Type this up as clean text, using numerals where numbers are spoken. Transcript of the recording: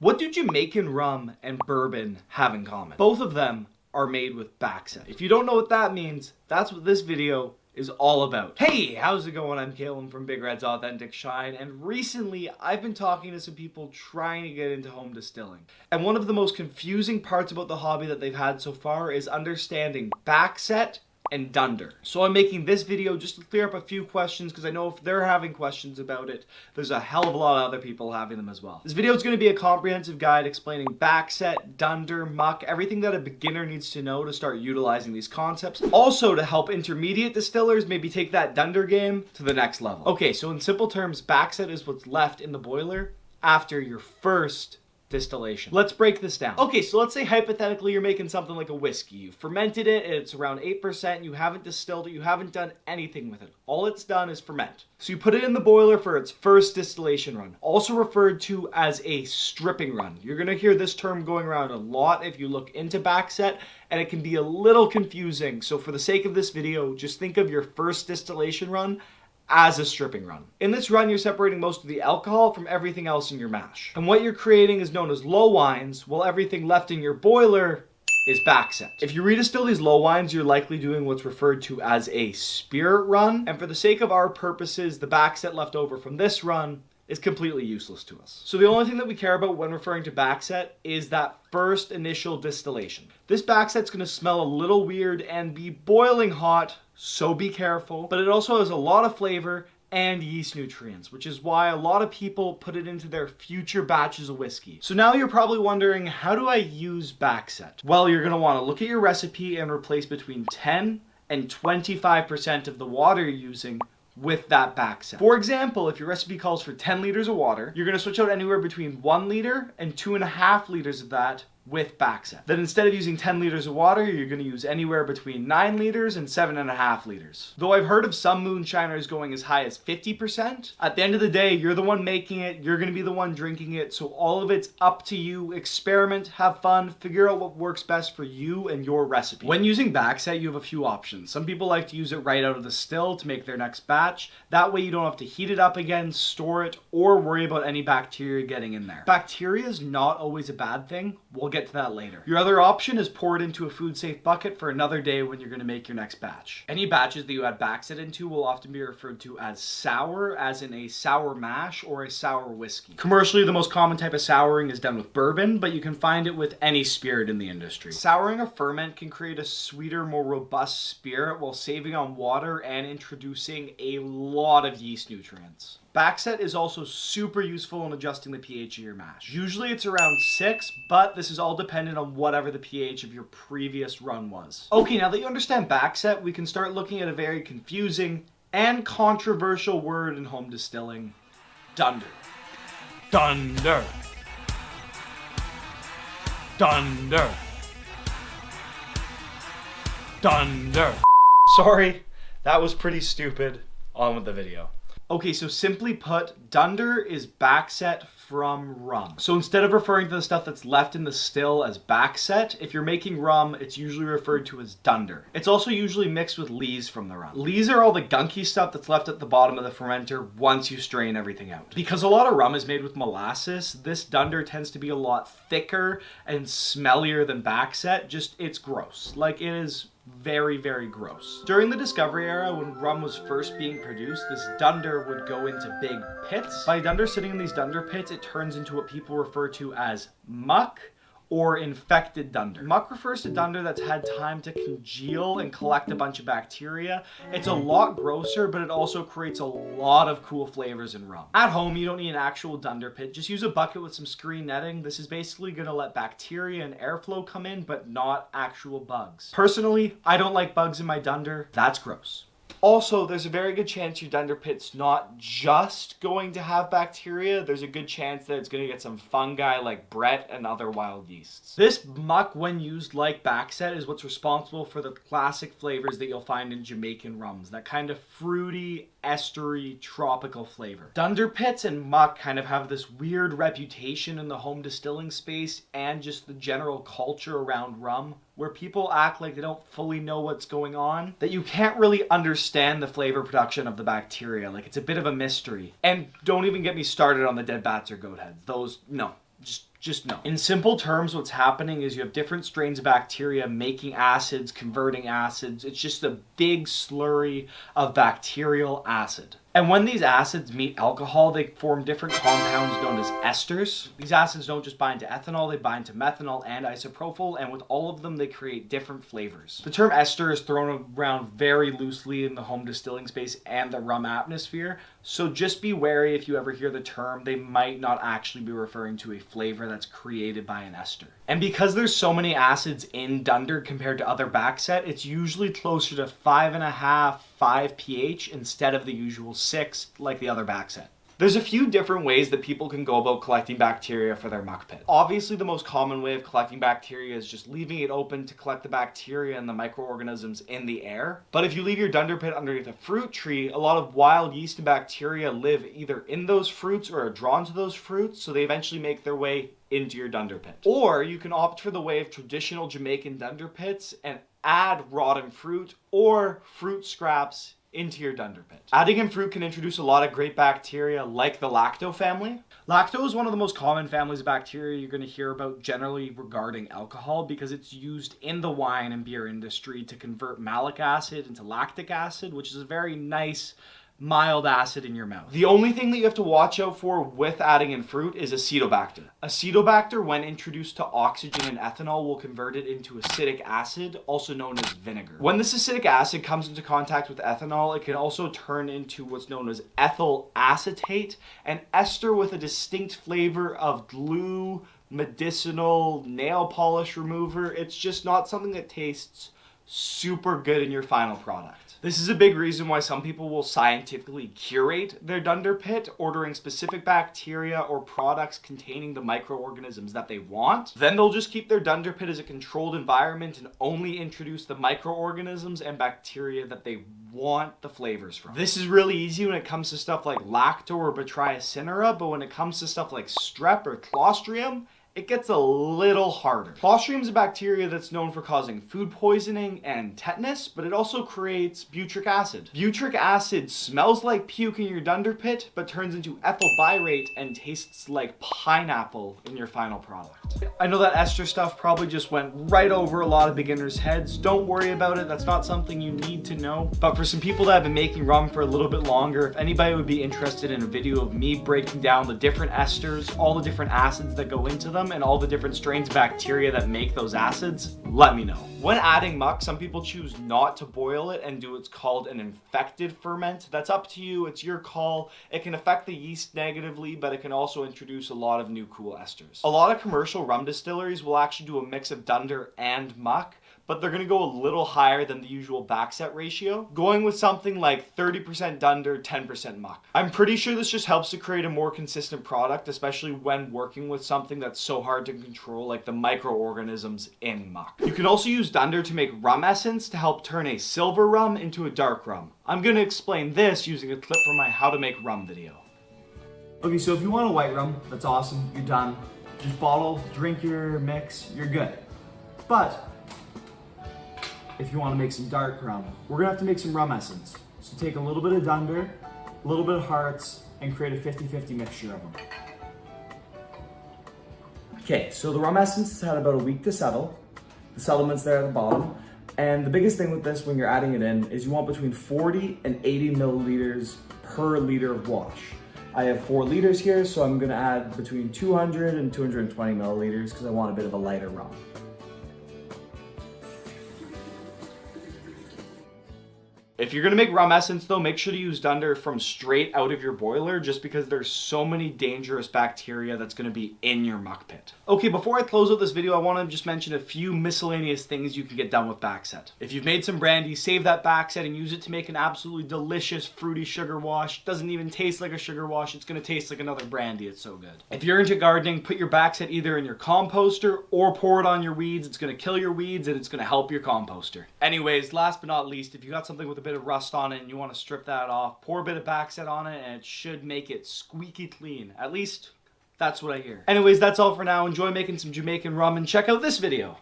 What do Jamaican rum and bourbon have in common? Both of them are made with Backset. If you don't know what that means, that's what this video is all about. Hey, how's it going? I'm Caleb from Big Red's Authentic Shine, and recently I've been talking to some people trying to get into home distilling. And one of the most confusing parts about the hobby that they've had so far is understanding Backset and Dunder. So I'm making this video just to clear up a few questions, because I know if they're having questions about it, there's a hell of a lot of other people having them as well. This video is going to be a comprehensive guide explaining Backset, Dunder, Muck, everything that a beginner needs to know to start utilizing these concepts. Also to help intermediate distillers maybe take that Dunder game to the next level. Okay, so in simple terms, Backset is what's left in the boiler after your first distillation. Let's break this down. Okay, so let's say hypothetically you're making something like a whiskey. You fermented it, it's around 8%, you haven't distilled it, you haven't done anything with it. All it's done is ferment. So you put it in the boiler for its first distillation run, also referred to as a stripping run. You're gonna hear this term going around a lot if you look into Backset, and it can be a little confusing. So for the sake of this video, just think of your first distillation run as a stripping run. In this run, you're separating most of the alcohol from everything else in your mash. And what you're creating is known as low wines, while everything left in your boiler is Backset. If you redistill these low wines, you're likely doing what's referred to as a spirit run. And for the sake of our purposes, the Backset left over from this run is completely useless to us. So the only thing that we care about when referring to Backset is that first initial distillation. This Backset's gonna smell a little weird and be boiling hot, so be careful. But it also has a lot of flavor and yeast nutrients, which is why a lot of people put it into their future batches of whiskey. So now you're probably wondering, how do I use Backset? Well, you're gonna wanna look at your recipe and replace between 10 and 25% of the water you're using with that Backset. For example, if your recipe calls for 10 liters of water, you're gonna switch out anywhere between 1 liter and 2.5 liters of that with Backset. Then instead of using 10 liters of water, you're gonna use anywhere between 9 liters and 7.5 liters. Though I've heard of some moonshiners going as high as 50%, at the end of the day, you're the one making it, you're gonna be the one drinking it, so all of it's up to you. Experiment, have fun, figure out what works best for you and your recipe. When using Backset, you have a few options. Some people like to use it right out of the still to make their next batch. That way you don't have to heat it up again, store it, or worry about any bacteria getting in there. Bacteria is not always a bad thing. We'll get to that later. Your other option is pour it into a food safe bucket for another day when you're going to make your next batch. Any batches that you add Backset into will often be referred to as sour, as in a sour mash or a sour whiskey. Commercially, the most common type of souring is done with bourbon, but you can find it with any spirit in the industry. Souring a ferment can create a sweeter, more robust spirit while saving on water and introducing a lot of yeast nutrients. Backset is also super useful in adjusting the pH of your mash. Usually it's around 6, but this is all dependent on whatever the pH of your previous run was. Okay, now that you understand Backset, we can start looking at a very confusing and controversial word in home distilling: Dunder. Dunder. Dunder. Dunder. Sorry, that was pretty stupid. On with the video. Okay, so simply put, Dunder is Backset from rum. So instead of referring to the stuff that's left in the still as Backset, if you're making rum, it's usually referred to as Dunder. It's also usually mixed with lees from the rum. Lees are all the gunky stuff that's left at the bottom of the fermenter once you strain everything out. Because a lot of rum is made with molasses, this Dunder tends to be a lot thicker and smellier than Backset. Just, it's gross. Like, it is very, very gross. During the discovery era, when rum was first being produced, this Dunder would go into big pits. By Dunder sitting in these Dunder pits, it turns into what people refer to as Muck or infected Dunder. Muck refers to Dunder that's had time to congeal and collect a bunch of bacteria. It's a lot grosser, but it also creates a lot of cool flavors in rum. At home, you don't need an actual Dunder pit. Just use a bucket with some screen netting. This is basically gonna let bacteria and airflow come in, but not actual bugs. Personally, I don't like bugs in my Dunder. That's gross. Also, there's a very good chance your Dunder pit's not just going to have bacteria. There's a good chance that it's going to get some fungi like Brett and other wild yeasts. This Muck, when used like Backset, is what's responsible for the classic flavors that you'll find in Jamaican rums. That kind of fruity, estery, tropical flavor. Dunder pits and Muck kind of have this weird reputation in the home distilling space and just the general culture around rum, where people act like they don't fully know what's going on, that you can't really understand the flavor production of the bacteria. Like, it's a bit of a mystery. And don't even get me started on the dead bats or goat heads. Those, no. Just Just no. In simple terms, what's happening is you have different strains of bacteria making acids, converting acids. It's just a big slurry of bacterial acid. And when these acids meet alcohol, they form different compounds known as esters. These acids don't just bind to ethanol, they bind to methanol and isopropyl, and with all of them, they create different flavors. The term ester is thrown around very loosely in the home distilling space and the rum atmosphere, so just be wary if you ever hear the term. They might not actually be referring to a flavor that's created by an ester. And because there's so many acids in Dunder compared to other Backset, it's usually closer to 5.5, 5 pH instead of the usual 6 like the other Backset. There's a few different ways that people can go about collecting bacteria for their muck pit. Obviously, the most common way of collecting bacteria is just leaving it open to collect the bacteria and the microorganisms in the air. But if you leave your Dunder pit underneath a fruit tree, a lot of wild yeast and bacteria live either in those fruits or are drawn to those fruits, so they eventually make their way into your Dunder pit. Or you can opt for the way of traditional Jamaican Dunder pits and add rotten fruit or fruit scraps into your Dunder pit. Adding in fruit can introduce a lot of great bacteria like the lacto family. Lacto is one of the most common families of bacteria you're going to hear about generally regarding alcohol because it's used in the wine and beer industry to convert malic acid into lactic acid, which is a very nice mild acid in your mouth. The only thing that you have to watch out for with adding in fruit is Acetobacter. Acetobacter, when introduced to oxygen and ethanol, will convert it into acetic acid, also known as vinegar. When this acetic acid comes into contact with ethanol, it can also turn into what's known as ethyl acetate, an ester with a distinct flavor of glue, medicinal, nail polish remover. It's just not something that tastes super good in your final product. This is a big reason why some people will scientifically curate their Dunder pit, ordering specific bacteria or products containing the microorganisms that they want. Then they'll just keep their Dunder pit as a controlled environment and only introduce the microorganisms and bacteria that they want the flavors from. This is really easy when it comes to stuff like lacto or Botrytis cinerea, but when it comes to stuff like strep or clostridium, it gets a little harder. Clostridium is a bacteria that's known for causing food poisoning and tetanus, but it also creates butyric acid. Butyric acid smells like puke in your Dunder pit, but turns into ethyl byrate and tastes like pineapple in your final product. I know that ester stuff probably just went right over a lot of beginners' heads. Don't worry about it, that's not something you need to know. But for some people that have been making rum for a little bit longer, if anybody would be interested in a video of me breaking down the different esters, all the different acids that go into them, and all the different strains of bacteria that make those acids, let me know. When adding muck, some people choose not to boil it and do what's called an infected ferment. That's up to you, it's your call. It can affect the yeast negatively, but it can also introduce a lot of new cool esters. A lot of commercial rum distilleries will actually do a mix of Dunder and muck, but they're going to go a little higher than the usual Backset ratio, going with something like 30% Dunder, 10% muck. I'm pretty sure this just helps to create a more consistent product, especially when working with something that's so hard to control like the microorganisms in muck. You can also use Dunder to make rum essence to help turn a silver rum into a dark rum. I'm going to explain this using a clip from my How to Make Rum video. Okay, so if you want a white rum, that's awesome, you're done. Just bottle, drink your mix, you're good. But if you want to make some dark rum, we're gonna have to make some rum essence. So take a little bit of Dunder, a little bit of Hearts, and create a 50-50 mixture of them. Okay, so the rum essence has had about a week to settle. The settlement's there at the bottom. And the biggest thing with this when you're adding it in is you want between 40 and 80 milliliters per liter of wash. I have 4 liters here, so I'm gonna add between 200 and 220 milliliters because I want a bit of a lighter rum. If you're gonna make rum essence though, make sure to use Dunder from straight out of your boiler just because there's so many dangerous bacteria that's gonna be in your muck pit. Okay, before I close out this video, I wanna just mention a few miscellaneous things you can get done with Backset. If you've made some brandy, save that Backset and use it to make an absolutely delicious fruity sugar wash. Doesn't even taste like a sugar wash, it's gonna taste like another brandy, it's so good. If you're into gardening, put your Backset either in your composter or pour it on your weeds. It's gonna kill your weeds and it's gonna help your composter. Anyways, last but not least, if you got something with a bit of rust on it and you want to strip that off, pour a bit of Backset on it and it should make it squeaky clean. At least that's what I hear. Anyways, that's all for now. Enjoy making some Jamaican rum and check out this video.